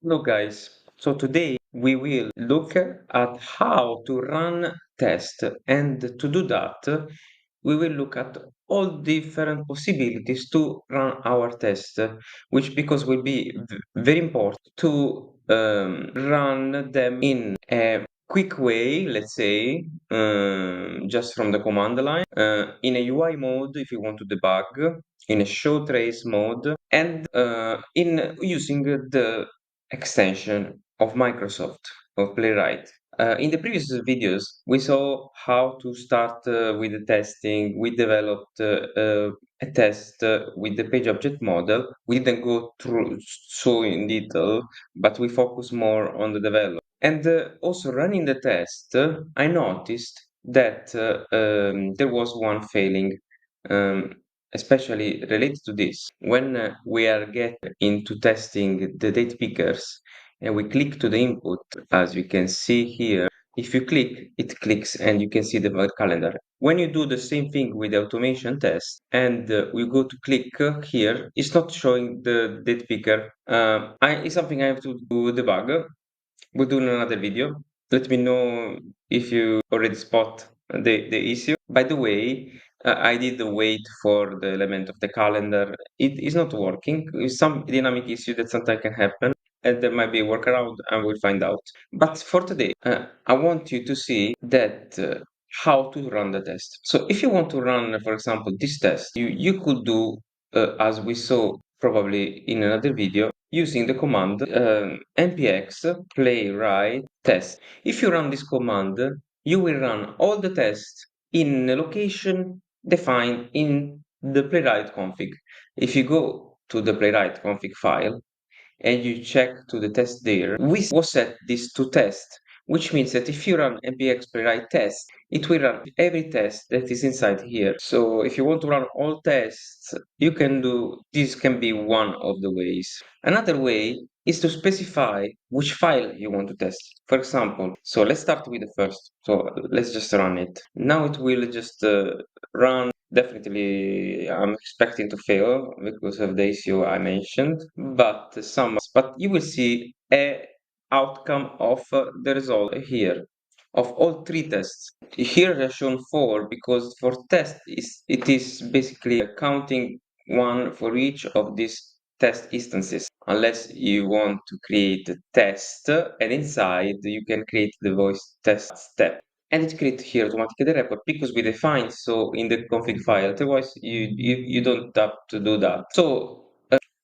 Hello guys, so today we will look at how to run tests, and to do that we will look at all different possibilities to run our test, which because will be very important to run them in a quick way, let's say, just from the command line, in a UI mode if you want to debug, in a show trace mode, and in using the extension of Microsoft, of Playwright. In the previous videos, we saw how to start with the testing. We developed a test with the page object model. We didn't go through so in detail, but we focus more on the development. And also running the test, I noticed that there was one failing. Um, Especially related to this. When we are getting into testing the date pickers and we click to the input, as we can see here, if you click, it clicks and you can see the calendar. When you do the same thing with the automation test and we go to click here, it's not showing the date picker. It's something I have to do debug. We'll do in another video. Let me know if you already spot the issue. By the way, I did wait for the element of the calendar. It is not working. It's some dynamic issue that sometimes can happen, and there might be a workaround, and we'll find out. But for today, I want you to see that how to run the test. So if you want to run, for example, this test, you could do as we saw probably in another video, using the command npx playwright test. If you run this command, you will run all the tests in a location defined in the playwright config. If you go to the playwright config file and you check to the test there, we will set this to test, which means that if you run npx playwright test, it will run every test that is inside here. So if you want to run all tests, you can do this. Can be one of the ways. Another way is to specify which file you want to test. For example, so let's start with the first. So let's just run it. Now it will just run. Definitely, I'm expecting to fail because of the issue I mentioned, but you will see a outcome of the result here of all three tests. Here I've shown four because for test it is basically counting one for each of these test instances, unless you want to create a test and inside you can create the voice test step, and it creates here automatically the report because we define so in the config file. Otherwise you don't have to do that. So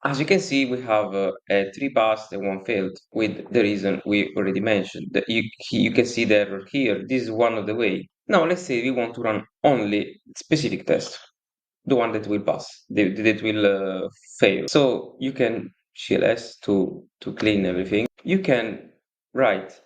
as you can see, we have a 3 passed and 1 failed with the reason we already mentioned. That you can see the error here. This is one of the way. Now let's say we want to run only specific test, the one that will pass, that will fail. So you can CLS to clean everything. You can write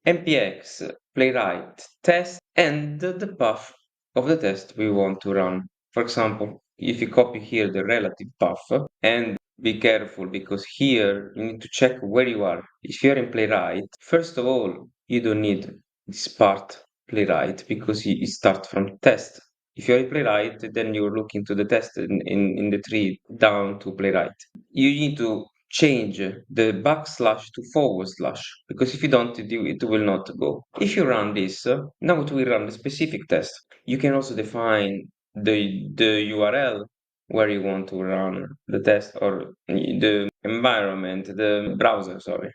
npx playwright test and the path of the test we want to run. For example, if you copy here the relative path, and be careful because here you need to check where you are. If you're in playwright, first of all, you don't need this part playwright because you start from test. If you're in playwright, then you're looking to the test in the tree down to playwright. You need to change the backslash to forward slash, because if you don't, it will not go. If you run this, now it will run the specific test. You can also define the URL where you want to run the test, or the environment, the browser, sorry.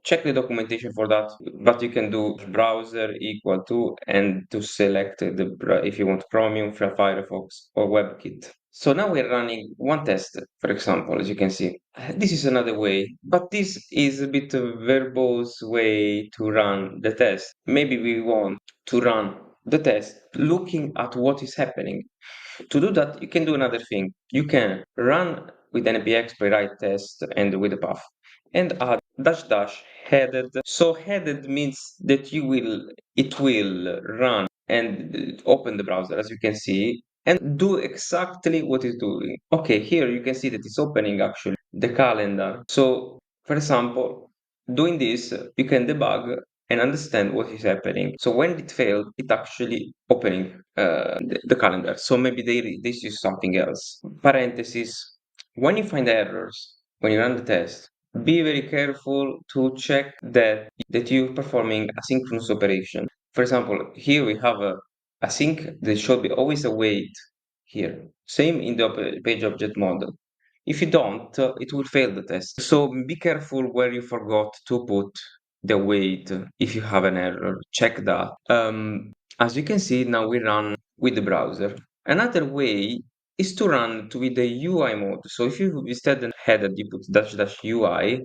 Check the documentation for that, but you can do browser equal to and to select if you want Chromium, Firefox, or WebKit. So now we're running one test, for example, as you can see. This is another way, but this is a bit of a verbose way to run the test. Maybe we want to run the test looking at what is happening. To do that, you can do another thing. You can run with npx playwright test and with a path and add dash dash headed. So headed means that it will run and open the browser, as you can see, and do exactly what it's doing. Okay, here you can see that it's opening actually the calendar. So for example, doing this, you can debug and understand what is happening. So when it failed, it actually opening the calendar. So maybe this is something else. Parenthesis. When you find errors, when you run the test, be very careful to check that you're performing asynchronous operation. For example, here we have a async. There should be always a wait here. Same in the page object model. If you don't, it will fail the test. So be careful where you forgot to put the wait. If you have an error, check that. As you can see, now we run with the browser. Another way is to run with the UI mode. So if you instead had a you put dash dash UI,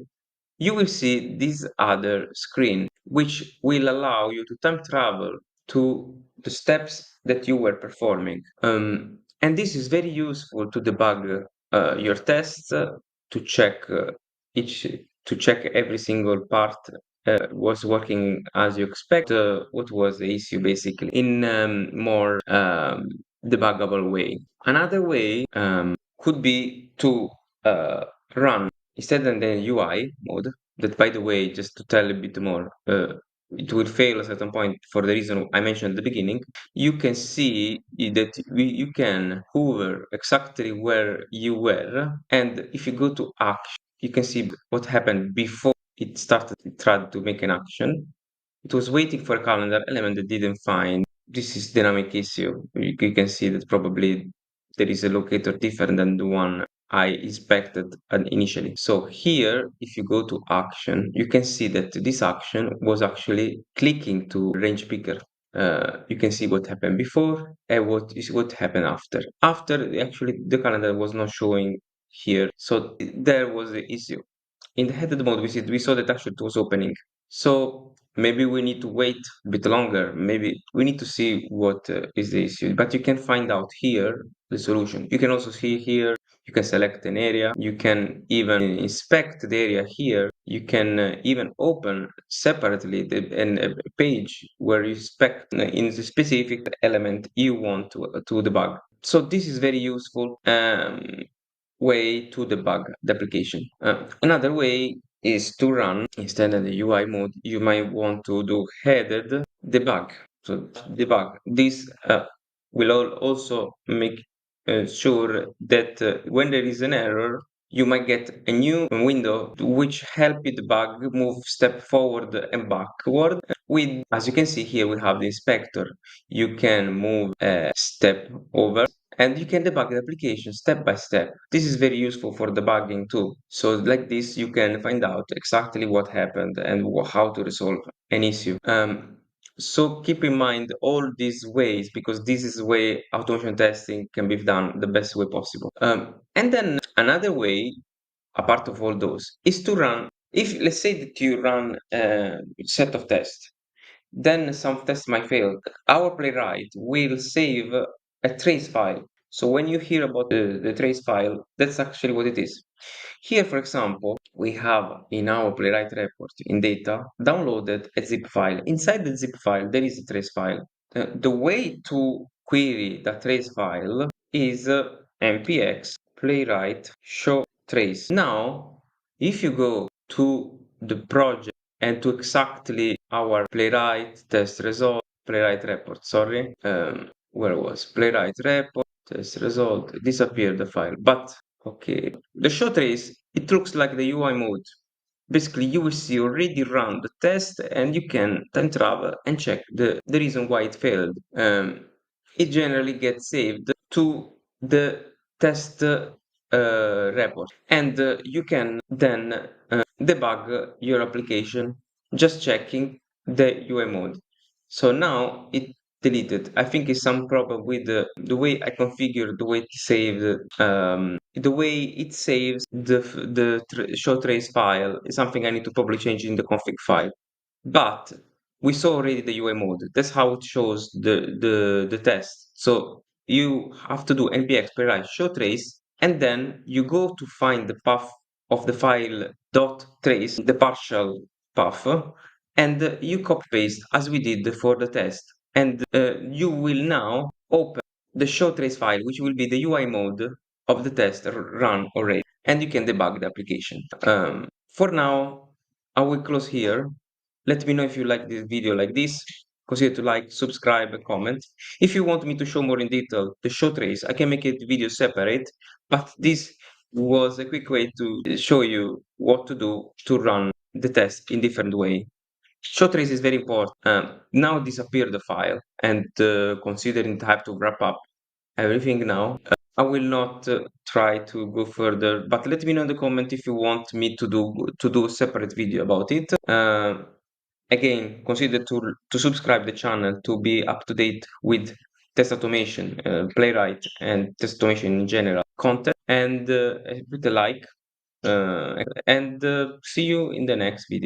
you will see this other screen, which will allow you to time travel to the steps that you were performing. And this is very useful to debug your tests, to check each, to check every single part was working as you expect. What was the issue basically in more debuggable way. Another way could be to run instead of the UI mode, that by the way, just to tell a bit more, it will fail at a certain point for the reason I mentioned at the beginning. You can see that you can hover exactly where you were, and if you go to action, you can see what happened before it tried to make an action. It was waiting for a calendar element that didn't find. This is dynamic issue. You can see that probably there is a locator different than the one I inspected initially. So here, if you go to action, you can see that this action was actually clicking to range picker. You can see what happened before and what happened after. After, actually, the calendar was not showing here, so there was the issue. In the headed mode, we saw that actually it was opening. So maybe we need to wait a bit longer. Maybe we need to see what is the issue. But you can find out here the solution. You can also see here, you can select an area. You can even inspect the area here. You can even open separately a page where you inspect in the specific element you want to debug. So this is very useful. Way to debug the application. Another way is to run, instead of the UI mode, you might want to do headed debug. So debug. This will also make sure that when there is an error, you might get a new window which help you debug, move step forward and backward. With, as you can see here, we have the inspector. You can move a step over and you can debug the application step by step. This is very useful for debugging too. So like this, you can find out exactly what happened and how to resolve an issue. So keep in mind all these ways because this is the way automation testing can be done the best way possible. And then another way, apart of all those, is to run. If let's say that you run a set of tests, then some tests might fail. Our playwright will save a trace file. So when you hear about the trace file, that's actually what it is. Here, for example, we have in our playwright report in data downloaded a zip file. Inside the zip file, there is a trace file. The way to query the trace file is npx playwright show trace. Now, if you go to the project and to exactly our playwright test result, playwright report, sorry, where was playwright report, test result, disappeared the file, but okay. The show trace, it looks like the UI mode. Basically, you will see already run the test and you can time travel and check the reason why it failed. It generally gets saved to the test report and you can then debug your application just checking the UI mode. So now it deleted. I think it's some problem with the way I configured the way it saved the way it saves the show trace file is something I need to probably change in the config file. But we saw already the UI mode. That's how it shows the test. So you have to do npx playwright show trace, and then you go to find the path of the file dot trace, the partial path, and you copy paste as we did for the test. And you will now open the show trace file, which will be the UI mode of the test run already, and you can debug the application. For now, I will close here. Let me know if you like this video like this. Consider to like, subscribe, and comment. If you want me to show more in detail the show trace, I can make it video separate, but this was a quick way to show you what to do to run the test in different way. Show trace is very important. Now disappear the file, and considering the have to wrap up everything now, I will not try to go further, but let me know in the comment if you want me to do a separate video about it. Again, consider to subscribe the channel to be up to date with test automation, Playwright, and test automation in general content, and hit a like, and see you in the next video.